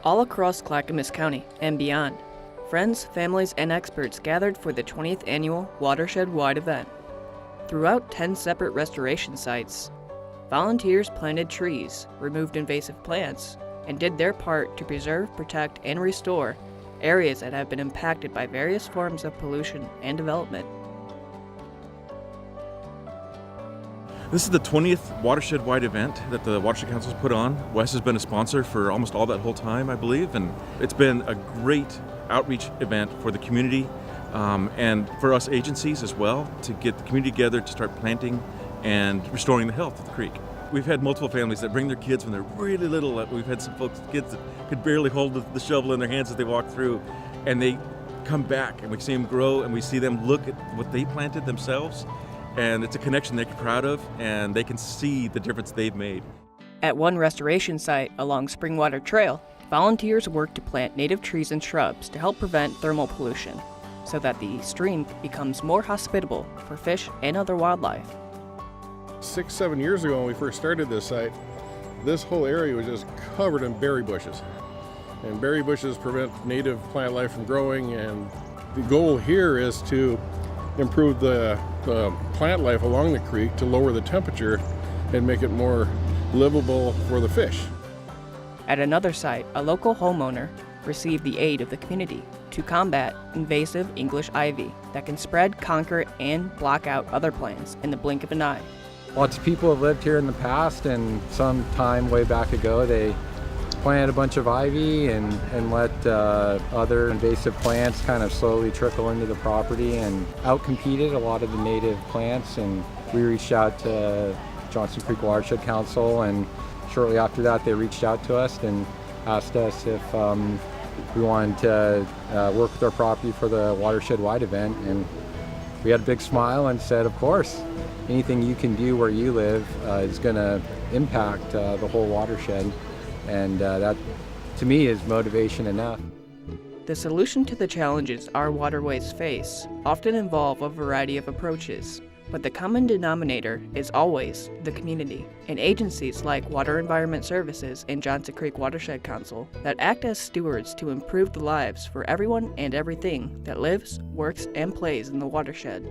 All across Clackamas County and beyond, friends, families, and experts gathered for the 20th annual Watershed-wide event. Throughout 10 separate restoration sites, volunteers planted trees, removed invasive plants, and did their part to preserve, protect, and restore areas that have been impacted by various forms of pollution and development. This is the 20th Watershed-wide event that the Watershed Council has put on. Wes has been a sponsor for almost all that whole time, I believe, and it's been a great outreach event for the community and for us agencies as well, to get the community together to start planting and restoring the health of the creek. We've had multiple families that bring their kids when they're really little. We've had some kids that could barely hold the shovel in their hands as they walk through, and they come back and we see them grow and we see them look at what they planted themselves. And it's a connection they're proud of, and they can see the difference they've made. At one restoration site along Springwater Trail, volunteers work to plant native trees and shrubs to help prevent thermal pollution, so that the stream becomes more hospitable for fish and other wildlife. 6-7 years ago when we first started this site, this whole area was just covered in berry bushes. And berry bushes prevent native plant life from growing, and the goal here is to improve the plant life along the creek to lower the temperature and make it more livable for the fish. At another site, a local homeowner received the aid of the community to combat invasive English ivy that can spread, conquer, and block out other plants in the blink of an eye. Lots of people have lived here in the past, and some time way back ago they planted a bunch of ivy and let other invasive plants kind of slowly trickle into the property and outcompeted a lot of the native plants. And we reached out to Johnson Creek Watershed Council, and shortly after that they reached out to us and asked us if we wanted to work with our property for the Watershed-wide event. And we had a big smile and said, of course, anything you can do where you live is going to impact the whole watershed. And that, to me, is motivation enough. The solution to the challenges our waterways face often involve a variety of approaches, but the common denominator is always the community, and agencies like Water Environment Services and Johnson Creek Watershed Council that act as stewards to improve the lives for everyone and everything that lives, works, and plays in the watershed.